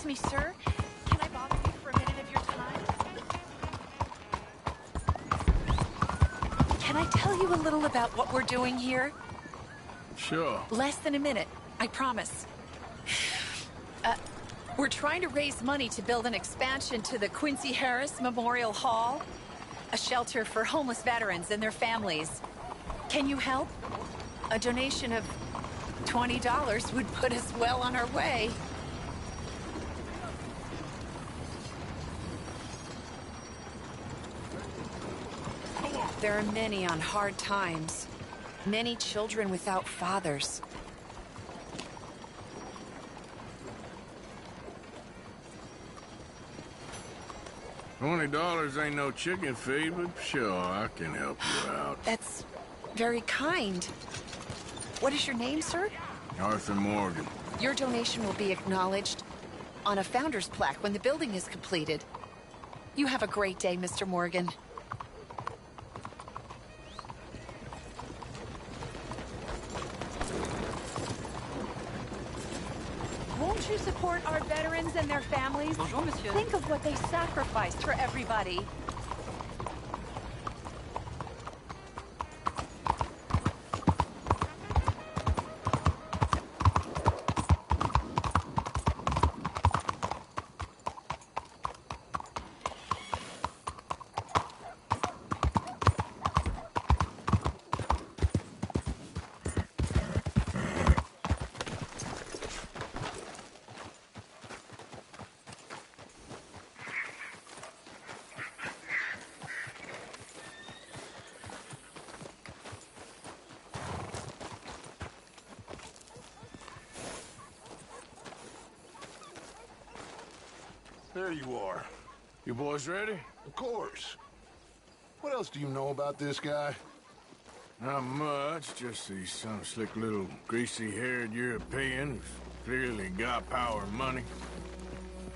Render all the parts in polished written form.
Excuse me, sir. Can I bother you for a minute of your time? Can I tell you a little about what we're doing here? Sure. Less than a minute, I promise. We're trying to raise money to build an expansion to the Quincy Harris Memorial Hall, a shelter for homeless veterans and their families. Can you help? A donation of $20 would put us well on our way. There are many on hard times. Many children without fathers. $20 ain't no chicken feed, but sure, I can help you out. That's very kind. What is your name, sir? Arthur Morgan. Your donation will be acknowledged on a founder's plaque when the building is completed. You have a great day, Mr. Morgan. Won't you support our veterans and their families? Bonjour, monsieur. Think of what they sacrificed for everybody. There you are. You boys ready? Of course. What else do you know about this guy? Not much, just he's some slick little greasy-haired European who's clearly got power and money.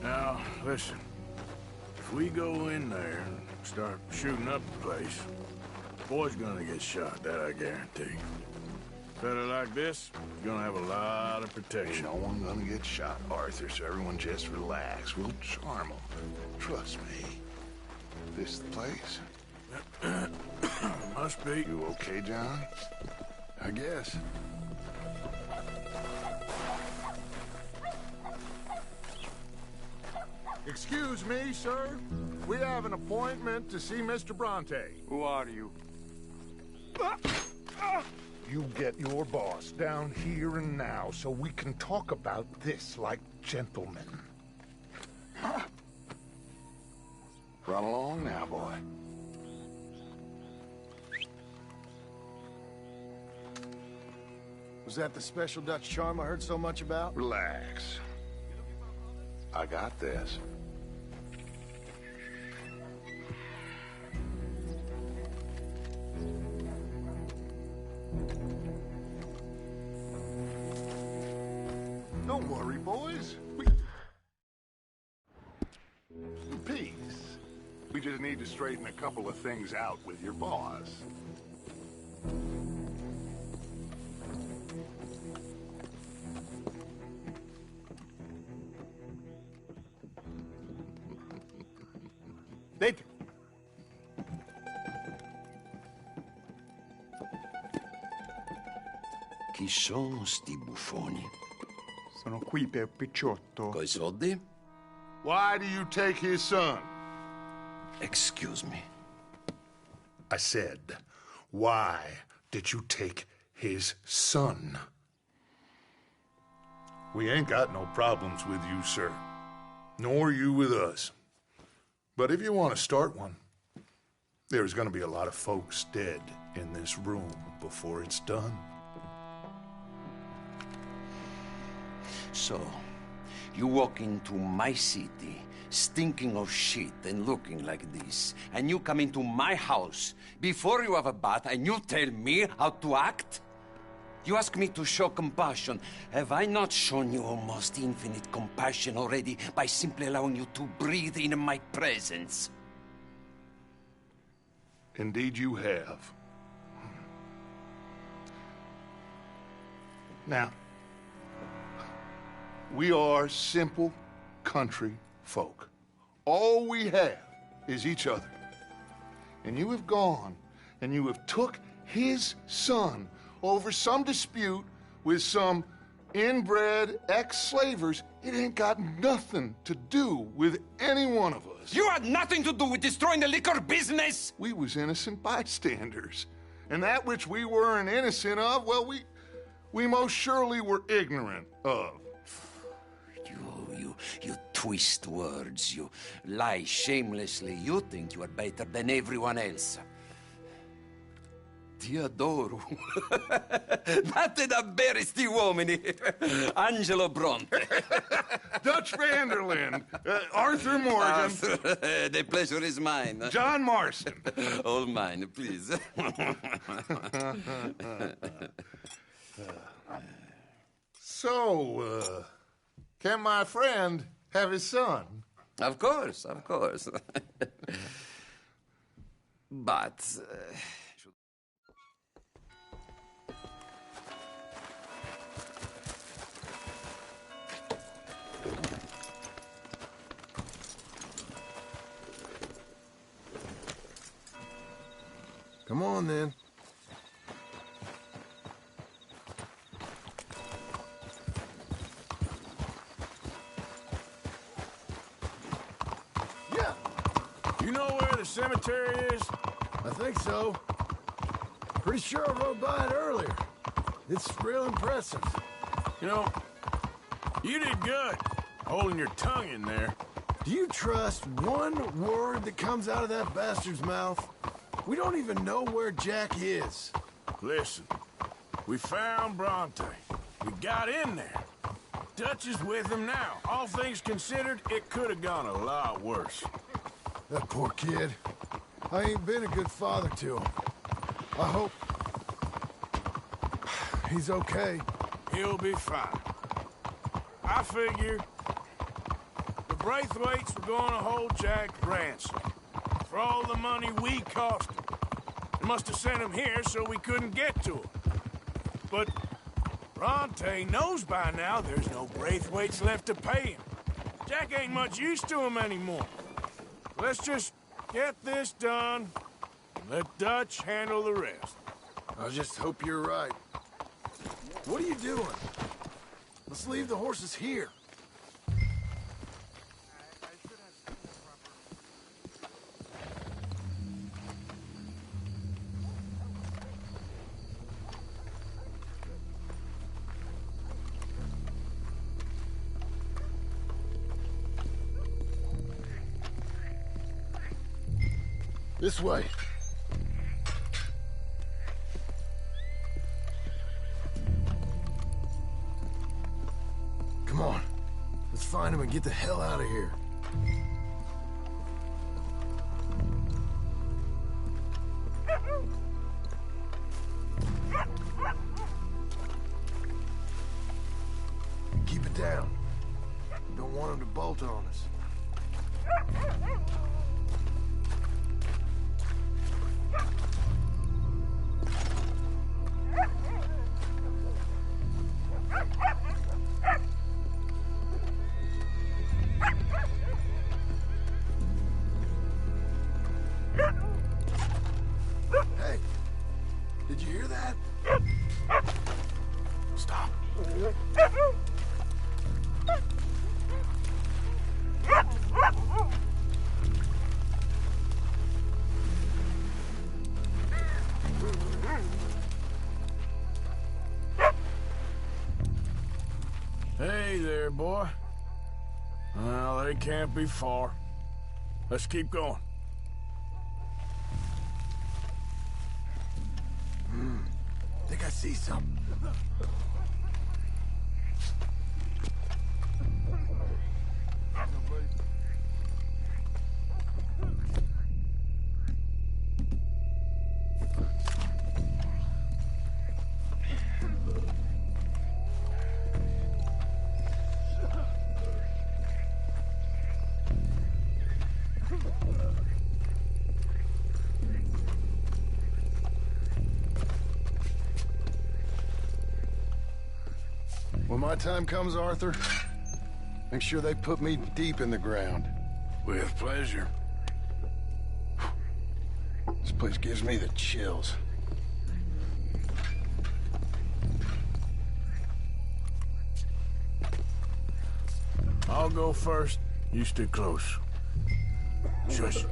Now, listen. If we go in there and start shooting up the place, the boy's gonna get shot, that I guarantee. A fella like this, he's gonna have a lot of protection. Ain't no one gonna get shot, Arthur, so everyone just relax. We'll charm them. Trust me. This the place? Must be. You okay, John? I guess. Excuse me, sir. We have an appointment to see Mr. Bronte. Who are you? You get your boss down here and now so we can talk about this like gentlemen. Run along now, boy. Was that the special Dutch charm I heard so much about? Relax. I got this. Don't worry, boys. Peace. We just need to straighten a couple of things out with your boss. Dentro. Chi sono sti buffoni? Sono qui per Picciotto. Coi soldi? Why do you take his son? Excuse me. I said, why did you take his son? We ain't got no problems with you, sir. Nor you with us. But if you want to start one, there's going to be a lot of folks dead in this room before it's done. So, you walk into my city, stinking of shit and looking like this, and you come into my house before you have a bath and you tell me how to act? You ask me to show compassion. Have I not shown you almost infinite compassion already by simply allowing you to breathe in my presence? Indeed you have. Now, we are simple, country folk. All we have is each other. And you have gone and you have took his son over some dispute with some inbred ex-slavers. It ain't got nothing to do with any one of us. You had nothing to do with destroying the liquor business! We was innocent bystanders. And that which we weren't innocent of, well, we most surely were ignorant of. You twist words, you lie shamelessly, you think you are better than everyone else. Ti adoro. Vatte davvero sti uomini. Angelo Bronte. Dutch Vanderlyn. Arthur Morgan. The pleasure is mine. John Marston. All mine, please. So, can my friend have his son? Of course, of course. But... Come on, then. Yeah. You know where the cemetery is? I think so. Pretty sure I rode by it earlier. It's real impressive. You know, you did good holding your tongue in there. Do you trust one word that comes out of that bastard's mouth? We don't even know where Jack is. Listen, we found Bronte. We got in there. Dutch is with him now. All things considered, it could have gone a lot worse. That poor kid. I ain't been a good father to him. I hope... he's okay. He'll be fine. I figure the Braithwaites were going to hold Jack ransom for all the money we cost him. They must have sent him here so we couldn't get to him. But Bronte knows by now there's no Braithwaites left to pay him. Jack ain't much use to him anymore. Let's just get this done and let Dutch handle the rest. I just hope you're right. What are you doing? Let's leave the horses here. This way. Come on. Let's find him and get the hell out of here. Keep it down. Don't want him to bolt on us. Hey, did you hear that? Stop. Hey there, boy. Well, they can't be far. Let's keep going. Think I see something. When my time comes, Arthur, Make sure they put me deep in the ground. With pleasure. This place gives me the chills. I'll go first. You stay close. Shush.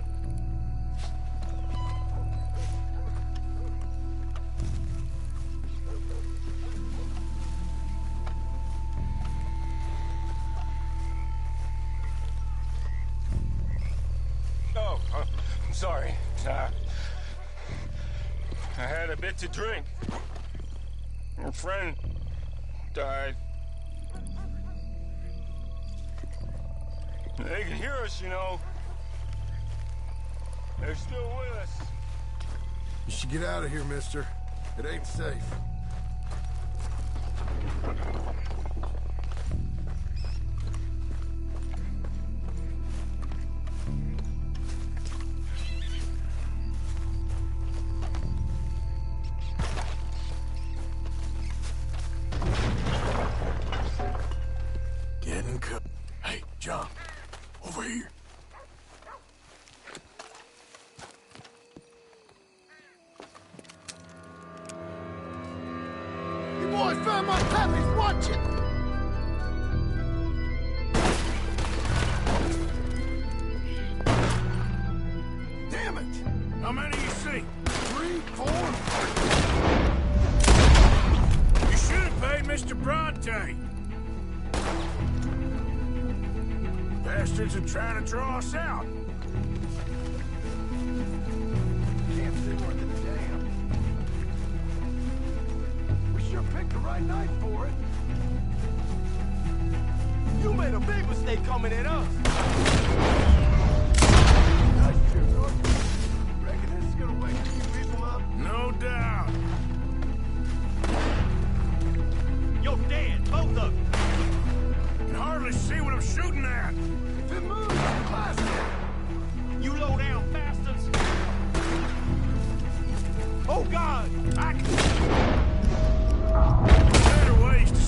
Oh, I'm sorry. I had a bit to drink. Your friend died. They can hear us, you know. They're still with us. You should get out of here, mister. It ain't safe. Getting cut. Hey, John. Over here. You boys found my puppies, watch it! Damn it! How many you see? 3, 4... You should have paid Mr. Bronte. Bastards are trying to draw us out. Can't see worth a damn. We sure picked the right night for it. You made a big mistake coming at us. Nice trip, North. Reckon this is gonna wake a few people up? No doubt. You're dead, both of you. Can hardly see what I'm shooting at. If it moves, it's plastic. You low down bastards. Oh, God! Better ways to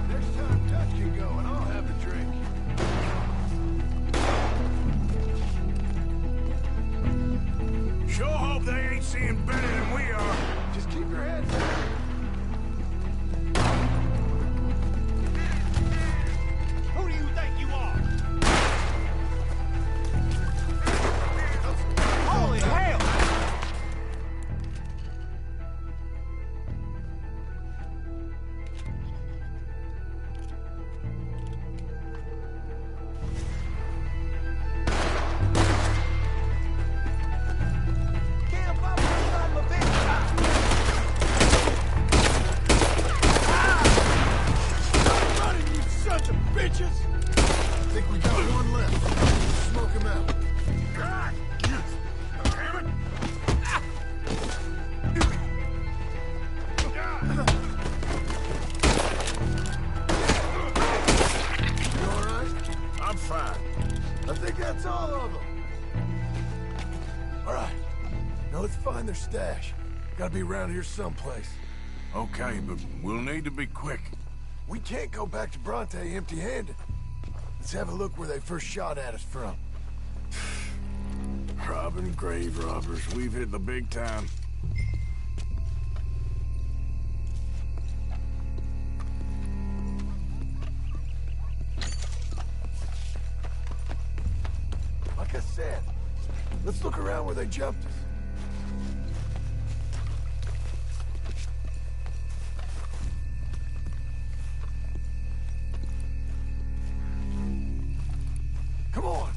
Next time Dutch can go, and I'll have a drink. Sure hope they ain't seeing better than we are. Just keep your heads down. Who do you think you are? Holy hell! Camp up inside my big Stop running, you sons of bitches! I think we got one left. Smoke him out. God! Damn it! You all right? I'm fine. I think that's all of them. All right. Now let's find their stash. Gotta be around here someplace. Okay, but we'll need to be quick. We can't go back to Bronte empty-handed. Let's have a look where they first shot at us from. Robbing grave robbers. We've hit the big time. Like I said, let's look around where they jumped us. Come on.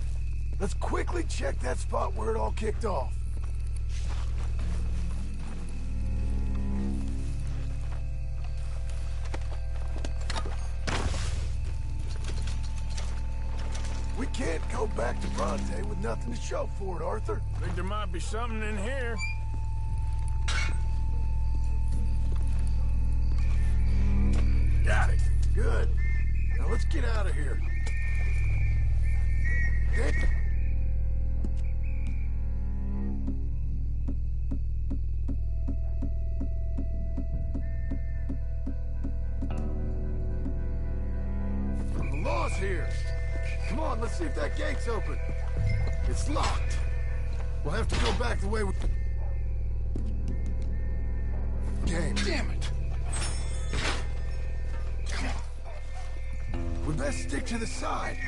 Let's quickly check that spot where it all kicked off. We can't go back to Bronte with nothing to show for it, Arthur. Think there might be something in here. Got it. Good. Now let's get out of here. Dick. us here. Come on, let's see if that gate's open. It's locked. We'll have to go back the way we... Game. Damn it. Come on. We best stick to the side.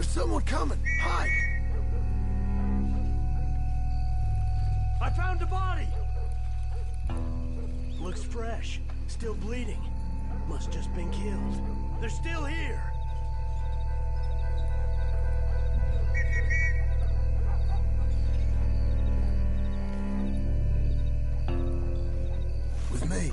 Someone coming! Hide! I found a body! Looks fresh. Still bleeding. Must just been killed. They're still here! With me.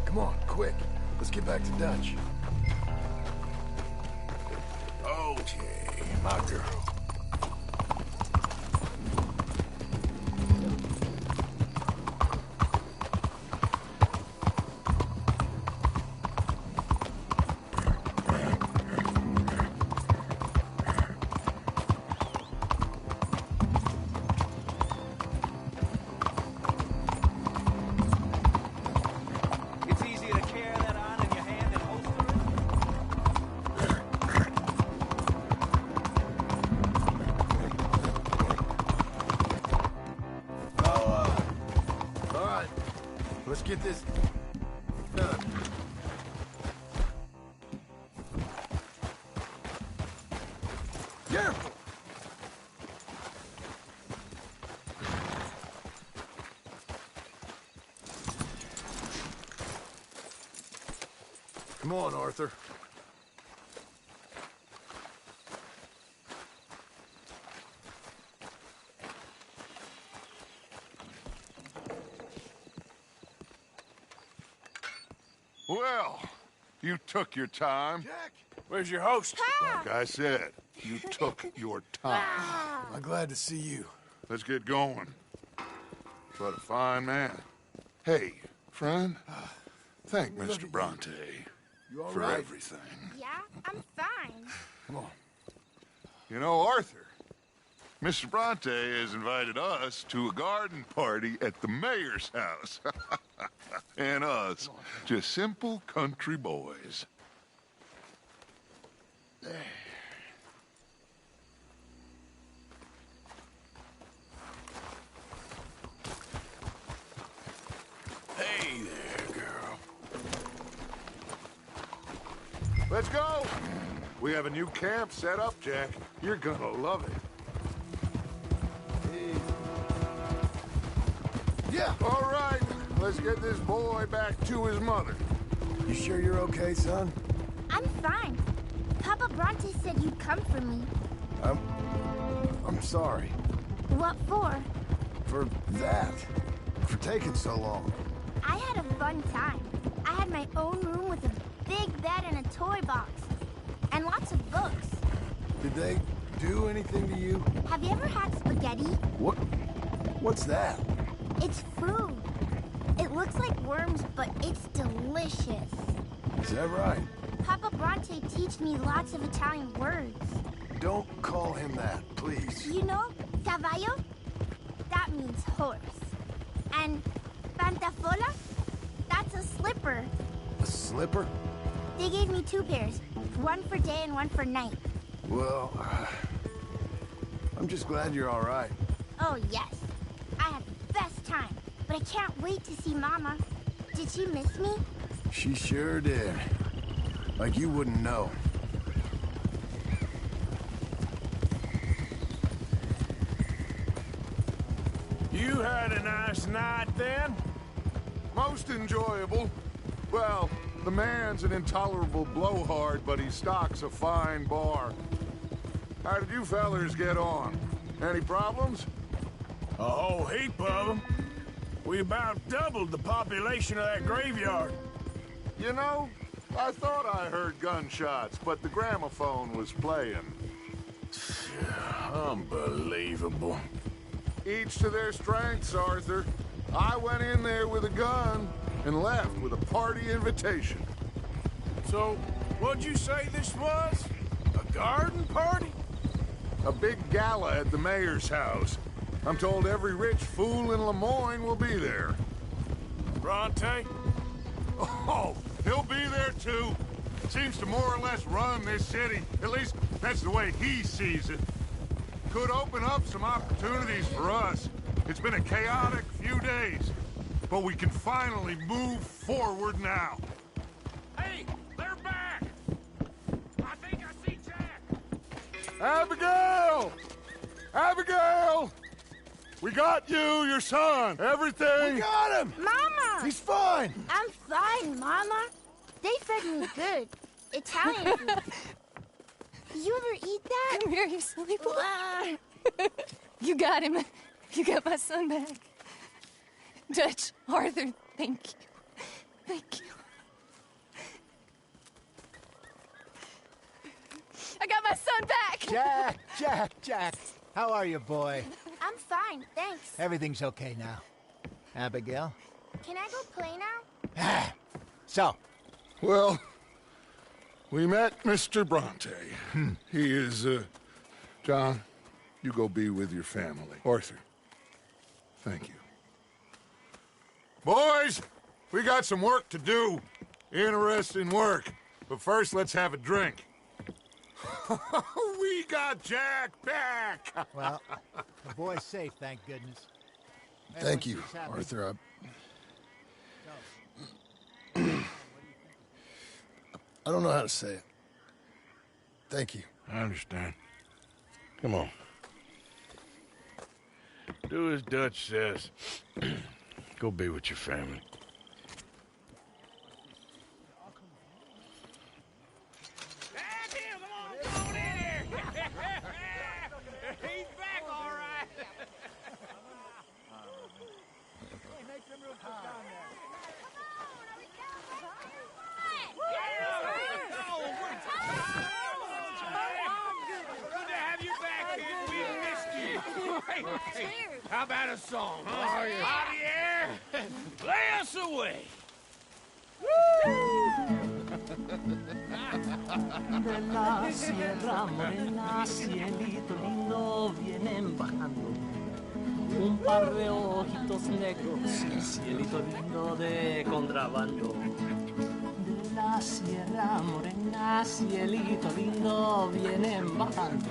Come on, quick. Let's get back to Dutch. Okay, my girl. Let's get this done. Careful! Come on, Arthur. Well, you took your time. Jack! Where's your host? Like I said, you took your time. I'm glad to see you. Let's get going. What a fine man. Hey, friend, thank Mr. Bronte You all for right? everything. Yeah, I'm fine. Come on. You know, Arthur, Mr. Bronte has invited us to a garden party at the mayor's house. And us, just simple country boys. Hey there, girl. Let's go! We have a new camp set up, Jack. You're gonna love it. Yeah! All right, let's get this boy back to his mother. You sure you're okay, son? I'm fine. Papa Bronte said you'd come for me. I'm sorry. What for? For that. For taking so long. I had a fun time. I had my own room with a big bed and a toy box. And lots of books. Did they do anything to you? Have you ever had spaghetti? What's that? It's food. It looks like worms, but it's delicious. Is that right? Papa Bronte teach me lots of Italian words. Don't call him that, please. You know, caballo? That means horse. And pantafola? That's a slipper. A slipper? They gave me 2 pairs, one for day and one for night. Well, I'm just glad you're all right. Oh, yes. I had the best time, but I can't wait to see Mama. Did she miss me? She sure did. Like you wouldn't know. You had a nice night then? Most enjoyable. Well, the man's an intolerable blowhard, but he stocks a fine bar. How did you fellers get on? Any problems? A whole heap of them. We about doubled the population of that graveyard. You know, I thought I heard gunshots, but the gramophone was playing. Unbelievable. Each to their strengths, Arthur. I went in there with a gun and left with a party invitation. So, what'd you say this was? A garden party? A big gala at the mayor's house. I'm told every rich fool in Lemoyne will be there. Bronte? Oh, he'll be there too. Seems to more or less run this city. At least, that's the way he sees it. Could open up some opportunities for us. It's been a chaotic few days, but we can finally move forward now. Hey, they're back! I think I see Jack! Abigail! Abigail! We got you, your son, everything! We got him! Mama! He's fine! I'm fine, Mama. They fed me good. Italian food. You ever eat that? Come here, you silly boy. You got him. You got my son back. Dutch, Arthur, thank you. Thank you. I got my son back! Jack. How are you, boy? I'm fine, thanks. Everything's okay now. Abigail? Can I go play now? So? Well, we met Mr. Bronte. He is, John, you go be with your family. Arthur, thank you. Boys, we got some work to do. Interesting work. But first, let's have a drink. We got Jack back! Well, the boy's safe, thank goodness. Thank you, Arthur. I don't know how to say it. Thank you. I understand. Come on. Do as Dutch says. Go be with your family. He's back, all right. Good to have you back, kid. We missed you. Hey, how about a song, huh? Javier, lay us away. De la sierra morena, cielito lindo, vienen bajando un par de ojitos negros, cielito lindo de contrabando. De la sierra morena, cielito lindo, vienen bajando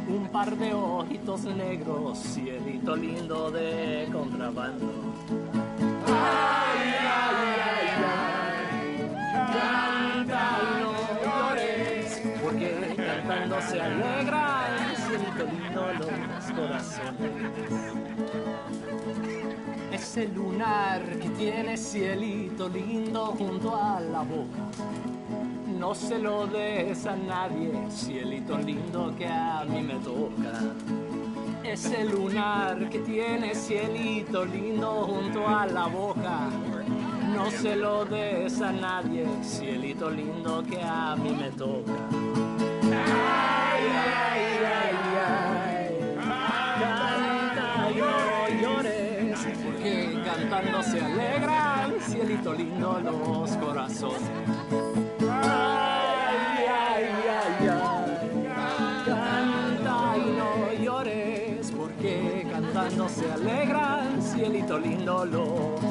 un par de ojitos negros, cielito lindo de contrabando. Ay, ay, ay, ay, canta y no llores, porque cantando se alegran, cielito lindo los corazones. Ese lunar que tiene cielito lindo junto a la boca, no se lo des a nadie, cielito lindo que a mí me toca. Ese lunar que tiene cielito lindo junto a la boca, no se lo des a nadie, cielito lindo que a mí me toca. Ay, ay, ay, ay, canta y no llores, porque cantando se alegran, cielito lindo los corazones. uniendo los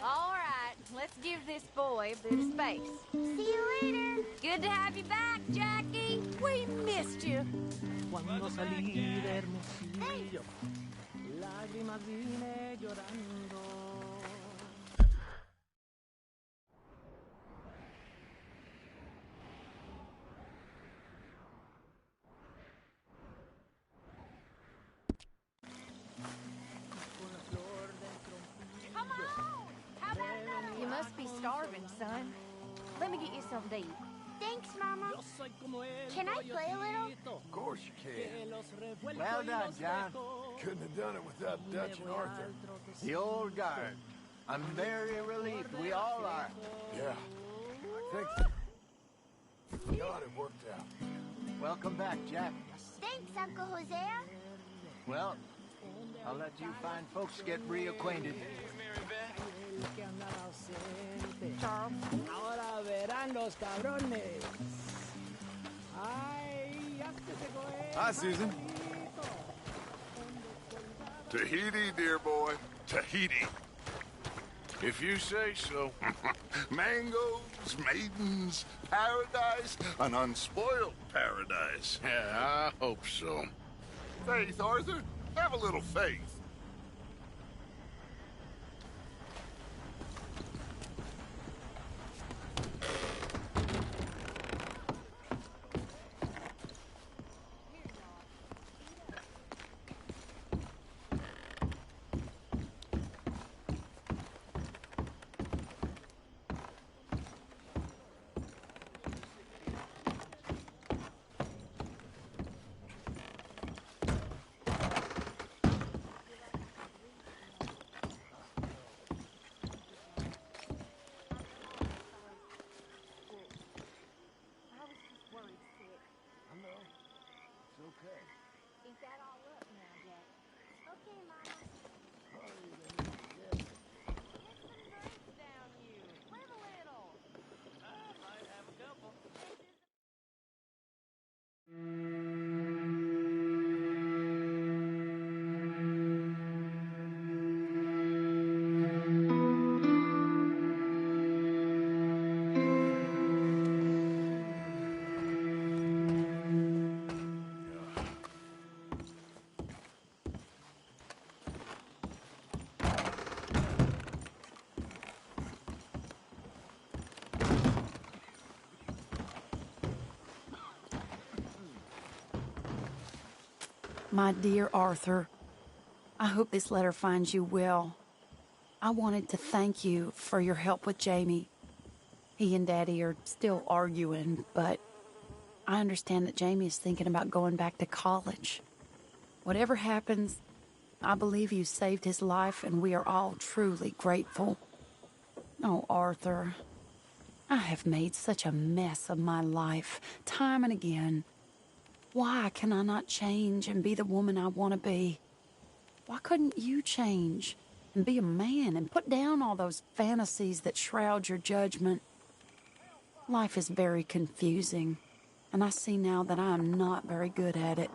All right, let's give this boy a bit of space. See you later. Good to have you back, Jackie. We missed you. Cuando salí de Hermosillo, lágrimas vine llorando. You must be starving, son. Let me get you something to eat. Thanks, Mama. Can I play a little? Of course you can. Well done, John. Couldn't have done it without Dutch and Arthur. The old guard. I'm very relieved. We all are. Yeah. Thank God it worked out. Welcome back, Jack. Thanks, Uncle Hosea. Well, I'll let you fine folks get reacquainted. Charles. Ahora verán los cabrones. Ay, Hi, Susan. Tahiti, dear boy. Tahiti. If you say so. Mangoes, maidens, paradise, an unspoiled paradise. Yeah, I hope so. Faith, Arthur. Have a little faith. My dear Arthur, I hope this letter finds you well. I wanted to thank you for your help with Jamie. He and Daddy are still arguing, but I understand that Jamie is thinking about going back to college. Whatever happens, I believe you saved his life, and we are all truly grateful. Oh, Arthur, I have made such a mess of my life, time and again. Why can I not change and be the woman I want to be? Why couldn't you change and be a man and put down all those fantasies that shroud your judgment? Life is very confusing, and I see now that I am not very good at it.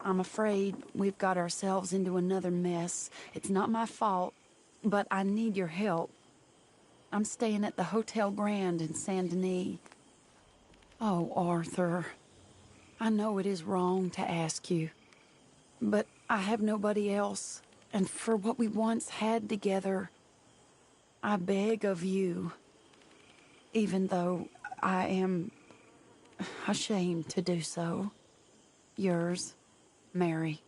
I'm afraid we've got ourselves into another mess. It's not my fault, but I need your help. I'm staying at the Hotel Grand in Saint Denis. Oh, Arthur, I know it is wrong to ask you, but I have nobody else, and for what we once had together, I beg of you, even though I am ashamed to do so. Yours, Mary.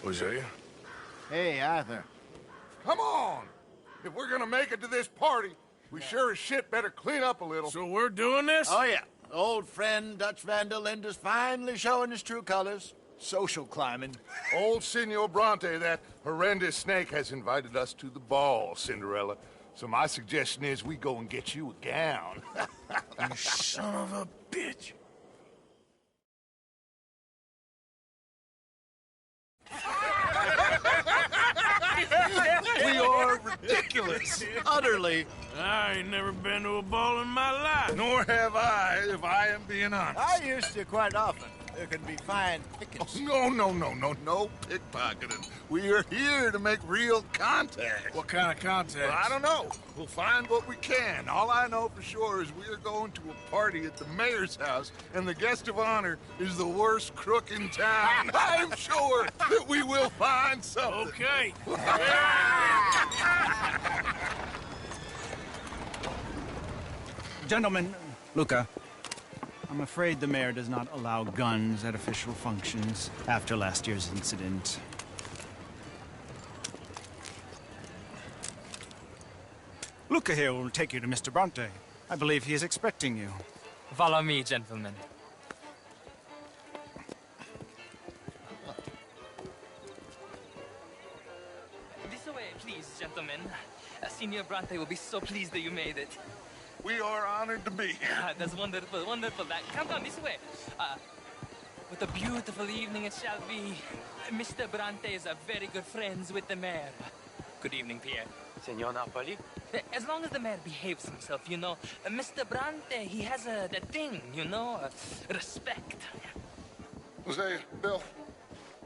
Hosea? Hey, Arthur. Come on! If we're gonna make it to this party, we sure as shit better clean up a little. So we're doing this? Oh, yeah. Old friend Dutch Van der Linde's finally showing his true colors. Social climbing. Old Senor Bronte, that horrendous snake, has invited us to the ball, Cinderella. So my suggestion is we go and get you a gown. You son of a bitch. We are ridiculous. Utterly. I ain't never been to a ball in my life. Nor have I, if I am being honest. I used to quite often. There can be fine pickets. No pickpocketing. We are here to make real contact. What kind of contact? Well, I don't know. We'll find what we can. All I know for sure is we are going to a party at the mayor's house, and the guest of honor is the worst crook in town. I'm sure that we will find something. Okay. Gentlemen, Luca, I'm afraid the mayor does not allow guns at official functions after last year's incident. Luca here will take you to Mr. Bronte. I believe he is expecting you. Follow me, gentlemen. This way, please, gentlemen. Senior Bronte will be so pleased that you made it. We are honored to be here. That's wonderful, wonderful. Come this way. What a beautiful evening it shall be. Mr. Bronte is very good friends with the mayor. Good evening, Pierre. Senor Napoli? As long as the mayor behaves himself, you know. Mr. Bronte, he has that thing, you know, respect. Hosea, Bill,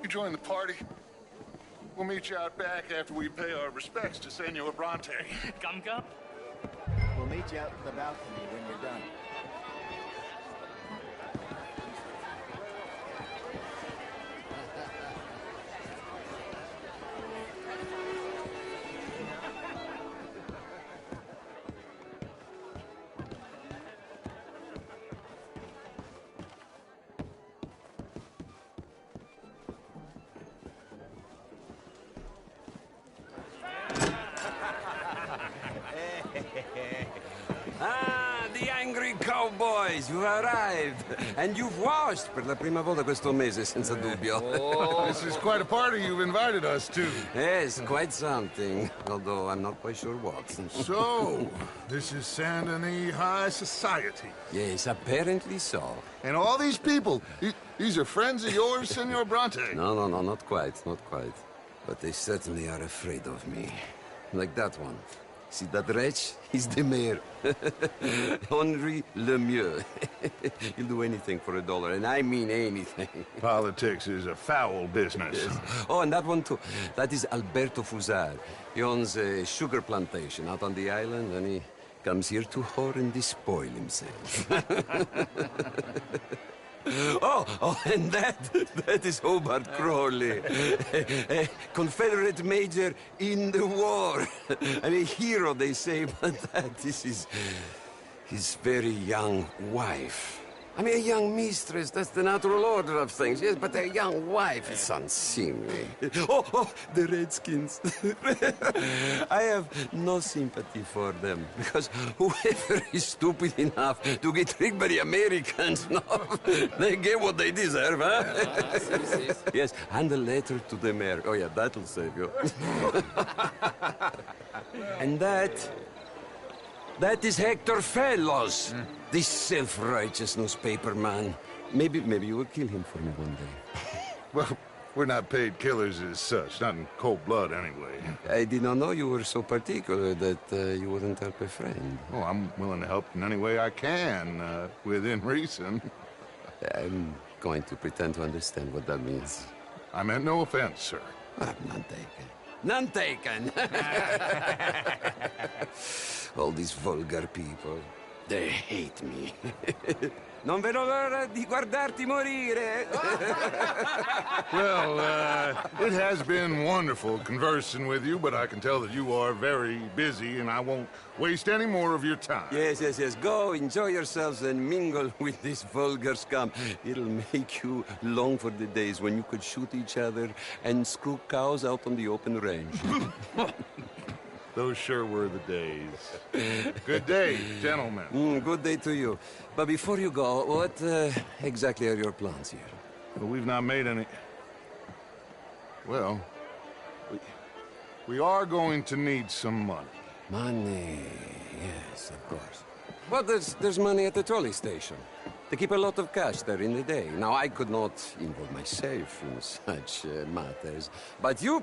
you join the party. We'll meet you out back after we pay our respects to Senor Bronte. Come. We'll meet you out in the balcony when you're done. The angry cowboys, you've arrived. And you've washed per la prima volta questo mese, senza dubbio. This is quite a party you've invited us to. Yes, quite something. Although I'm not quite sure what. So, this is Saint Denis High Society. Yes, apparently so. And all these people, these are friends of yours, Senor Bronte? No, not quite. But they certainly are afraid of me. Like that one. See that wretch? He's the mayor. Henri Lemieux. He'll do anything for $1, and I mean anything. Politics is a foul business. Yes. Oh, and that one too. That is Alberto Fusar. He owns a sugar plantation out on the island, and he comes here to whore and despoil himself. Oh, and that is Hobart Crawley, a Confederate major in the war. I mean, a hero, they say, but that is his very young wife. I mean, a young mistress, that's the natural order of things, yes, but a young wife is unseemly. Oh, the Redskins. I have no sympathy for them, because whoever is stupid enough to get tricked by the Americans, no, they get what they deserve, huh? Yes, and a letter to the mayor. Oh, yeah, that'll save you. And that is Hector Fellows. This self-righteous newspaper man. Maybe you will kill him for me one day. Well, we're not paid killers as such, not in cold blood anyway. I did not know you were so particular that you wouldn't help a friend. Oh, I'm willing to help in any way I can, within reason. I'm going to pretend to understand what that means. I meant no offense, sir. None taken. None taken! All these vulgar people, they hate me. Non vedo l'ora di guardarti morire. Well, it has been wonderful conversing with you, but I can tell that you are very busy, and I won't waste any more of your time. Yes. Go, enjoy yourselves, and mingle with this vulgar scum. It'll make you long for the days when you could shoot each other and screw cows out on the open range. Those sure were the days. Good day, gentlemen. Good day to you. But before you go, what exactly are your plans here? Well, we've not made any... Well, we are going to need some money. Money, yes, of course. Well, there's money at the trolley station. They keep a lot of cash there in the day. Now, I could not involve myself in such matters. But you,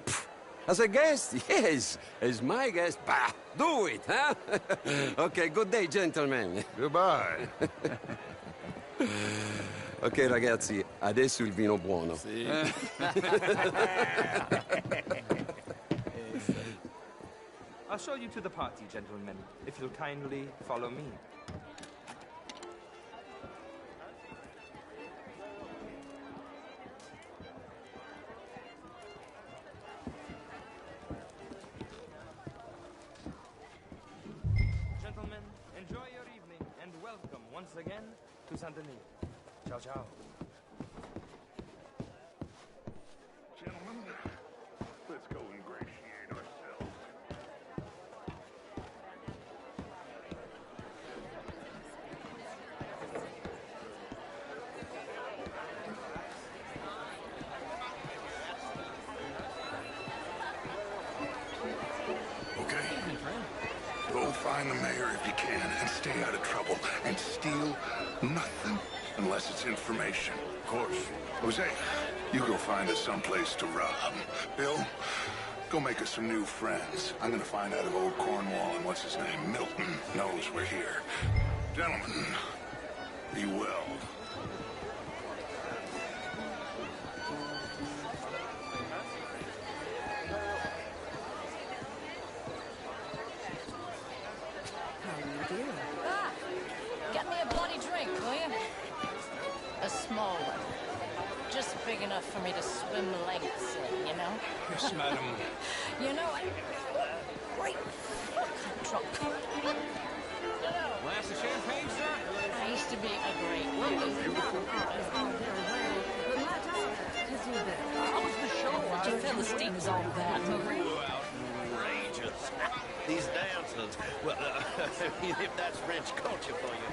as a guest, yes, as my guest, bah, do it, huh? Okay, good day, gentlemen. Goodbye. Ok, ragazzi, adesso il vino buono. Sì. I'll show you to the party, gentlemen, if you'll kindly follow me. Gentlemen, enjoy your evening, and welcome once again to Saint-Denis. Ciao, ciao. Gentlemen, let's go ingratiate ourselves. Okay. Go find the mayor if you can, and stay out of trouble, and steal nothing unless it's information. Of course. Jose, you go find us someplace to rob. Bill, go make us some new friends. I'm gonna find out if old Cornwall and what's his name, Milton, knows we're here. Gentlemen, be well. Get me a bloody drink, will you? A small one. Just big enough for me to swim lengths in, you know? Yes, madam. You know, I'm drunk. Glass of champagne, sir? I used to be a great How was the show? Such a Philistine is all that. Outrageous. These dancers. Well, if that's French culture for you.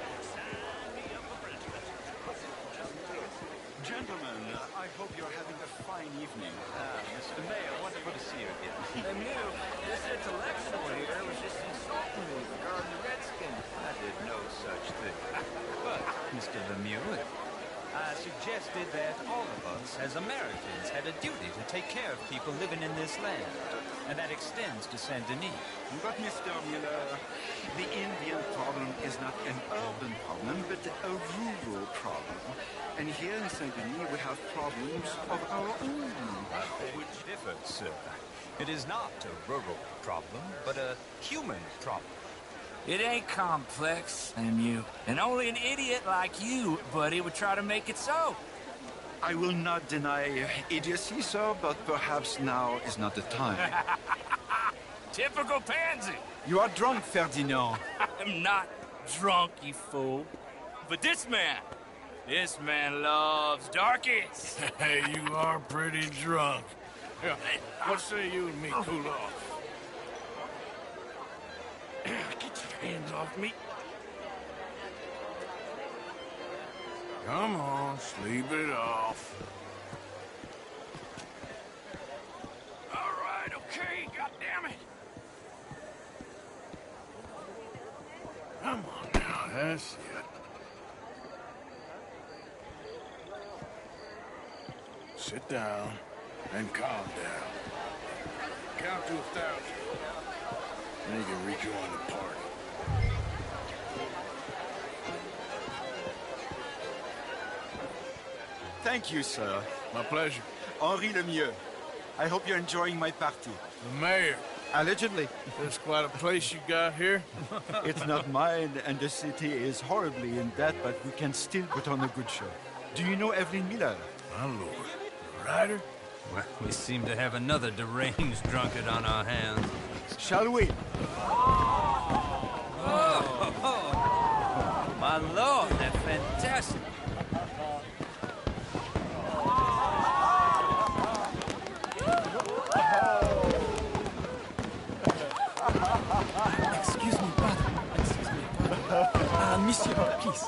Gentlemen, I hope you're having a fine evening. Mr. Mayor, wonderful to see you again. MEU, this intellectual here was just insulting me regarding the Redskins. I did no such thing. But, Mr. Lemieux, I suggested that all of us, as Americans, had a duty to take care of people living in this land. And that extends to Saint-Denis. But, Mr. Miller, the Indian problem is not an urban problem, but a rural problem. And here in Saint-Denis, we have problems of our own. Which differs, sir. It is not a rural problem, but a human problem. It ain't complex, MEU. And only an idiot like you, buddy, would try to make it so. I will not deny idiocy, sir, but perhaps now is not the time. Typical pansy. You are drunk, Ferdinand. I'm not drunk, you fool. But this man loves darkies. Hey, you are pretty drunk. Yeah, what say you and me cool off? Get your hands off me. Come on, sleep it off. All right, okay, goddammit. Come on now, that's it. Sit down and calm down. Count to 1,000. Then you can rejoin the party. Thank you, sir. My pleasure. Henri Lemieux. I hope you're enjoying my party. The mayor. Allegedly. That's quite a place you got here. It's not mine, and the city is horribly in debt, but we can still put on a good show. Do you know Evelyn Miller? My lord. Ryder? Well, we seem to have another deranged drunkard on our hands. Shall we? Oh, my lord, that's fantastic. Excuse me, brother. Monsieur, please.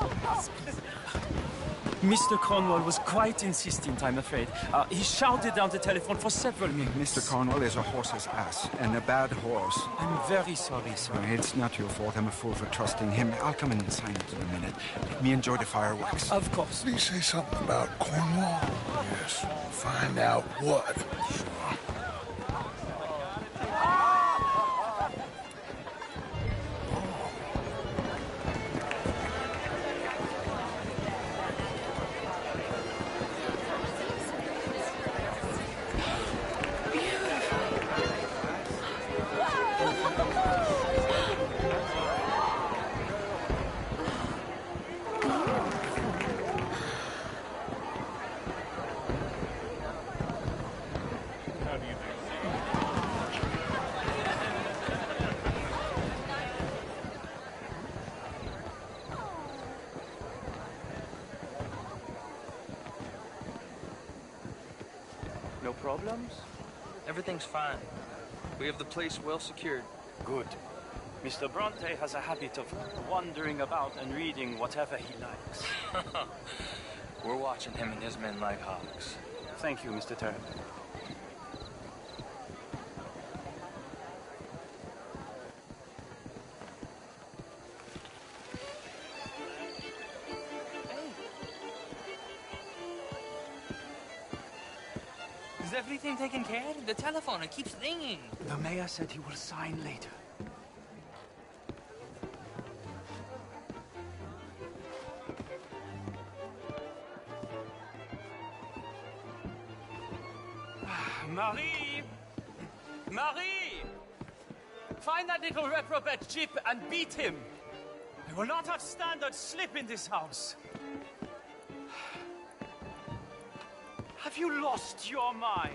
Mr. Cornwall was quite insistent, I'm afraid. He shouted down the telephone for several minutes. Mr. Cornwall is a horse's ass, and a bad horse. I'm very sorry, sir. It's not your fault. I'm a fool for trusting him. I'll come in and sign it in a minute. Let me enjoy the fireworks. Of course. Did he say something about Cornwall? Yes. Find out what. No problems? Everything's fine. We have the place well secured. Good. Mr. Bronte has a habit of wandering about and reading whatever he likes. We're watching him and his men like hawks. Thank you, Mr. Turner. Is everything taken care of? The telephone, it keeps ringing. The mayor said he will sign later. Marie! Marie! Find that little reprobate Chip and beat him. I will not have standard slip in this house. Have you lost your mind?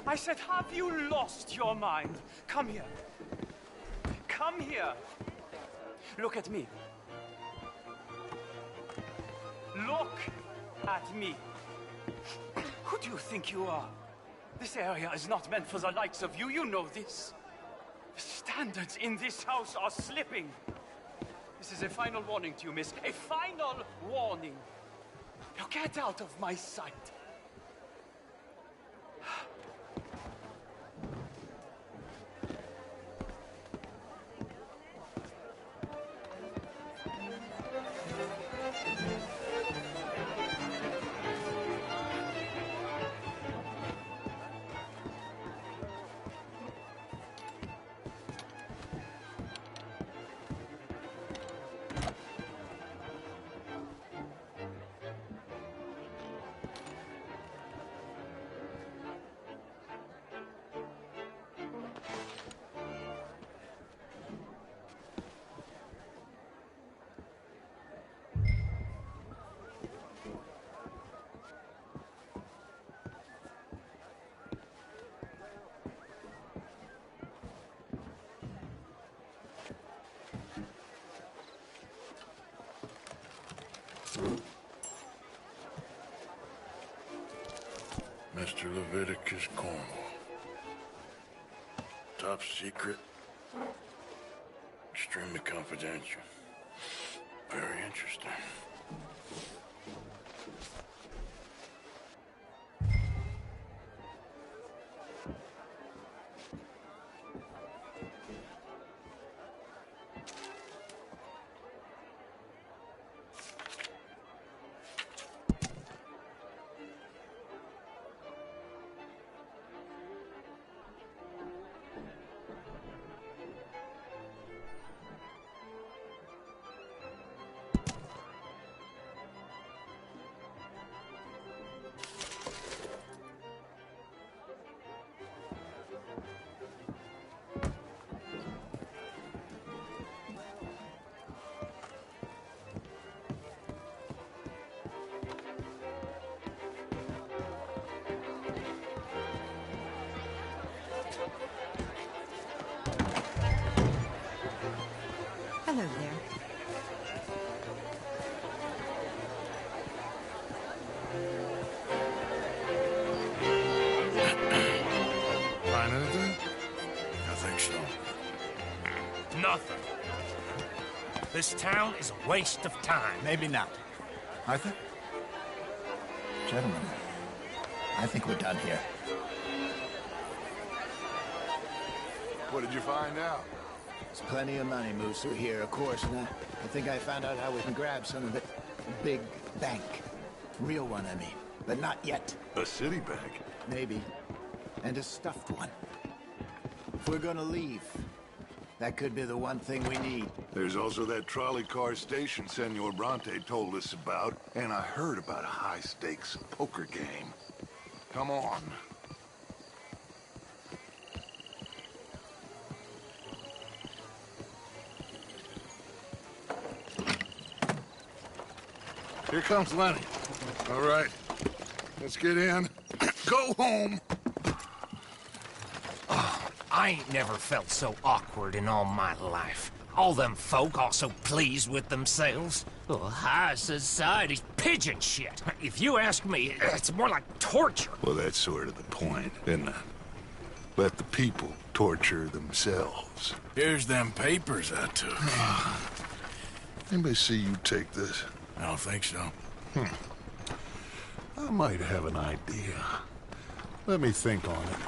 I said, have you lost your mind? Come here. Come here. Look at me. Look at me. Who do you think you are? This area is not meant for the likes of you. You know this. The standards in this house are slipping. This is a final warning to you, miss. A final warning. Now get out of my sight. Mr. Leviticus Cornwall. Top secret. Extremely confidential. Very interesting. nothing. This town is a waste of time. Maybe not. Arthur? Gentlemen, I think we're done here. What did you find out? There's plenty of money moves through here, of course, and I think I found out how we can grab some of it. A big bank. Real one, I mean. But not yet. A city bank? Maybe. And a stuffed one. If we're gonna leave, that could be the one thing we need. There's also that trolley car station Senor Bronte told us about, and I heard about a high-stakes poker game. Come on. Here comes Lenny. All right, let's get in. Go home. Oh, I ain't never felt so awkward in all my life. All them folk all so pleased with themselves. Oh, high society's pigeon shit. If you ask me, it's more like torture. Well, that's sort of the point, isn't it? Let the people torture themselves. Here's them papers I took. Anybody see you take this? I don't think so. I might have an idea. Let me think on it.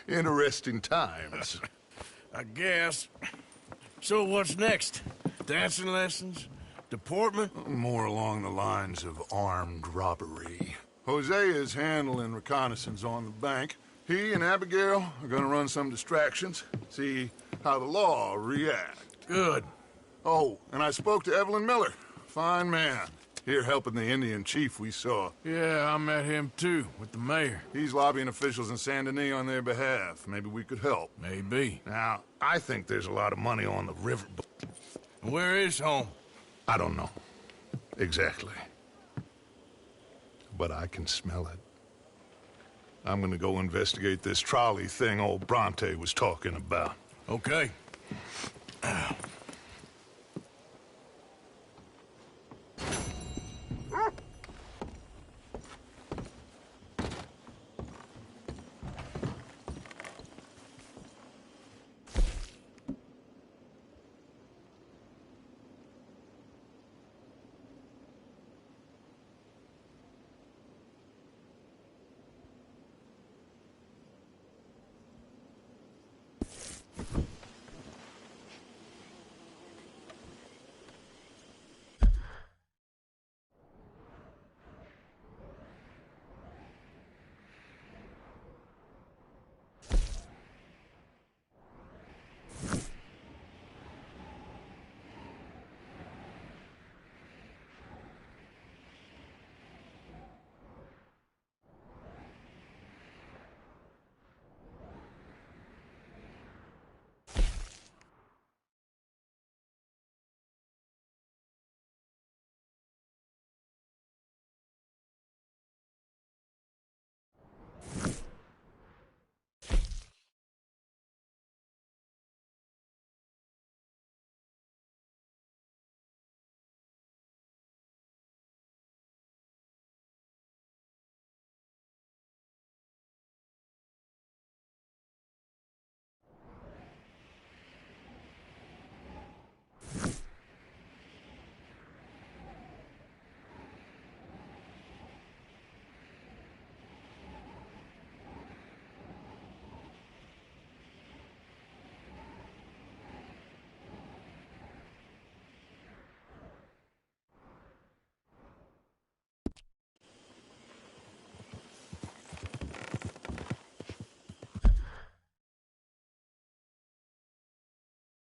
Interesting times. I guess. So what's next? Dancing lessons? Deportment? More along the lines of armed robbery. Hosea is handling reconnaissance on the bank. He and Abigail are gonna run some distractions, see how the law reacts. Good. Oh, and I spoke to Evelyn Miller. Fine man. Here helping the Indian chief we saw. Yeah, I met him too, with the mayor. He's lobbying officials in Saint Denis on their behalf. Maybe we could help. Maybe. Now, I think there's a lot of money on the river. Where is home? I don't know. Exactly. But I can smell it. I'm gonna go investigate this trolley thing old Bronte was talking about. Okay.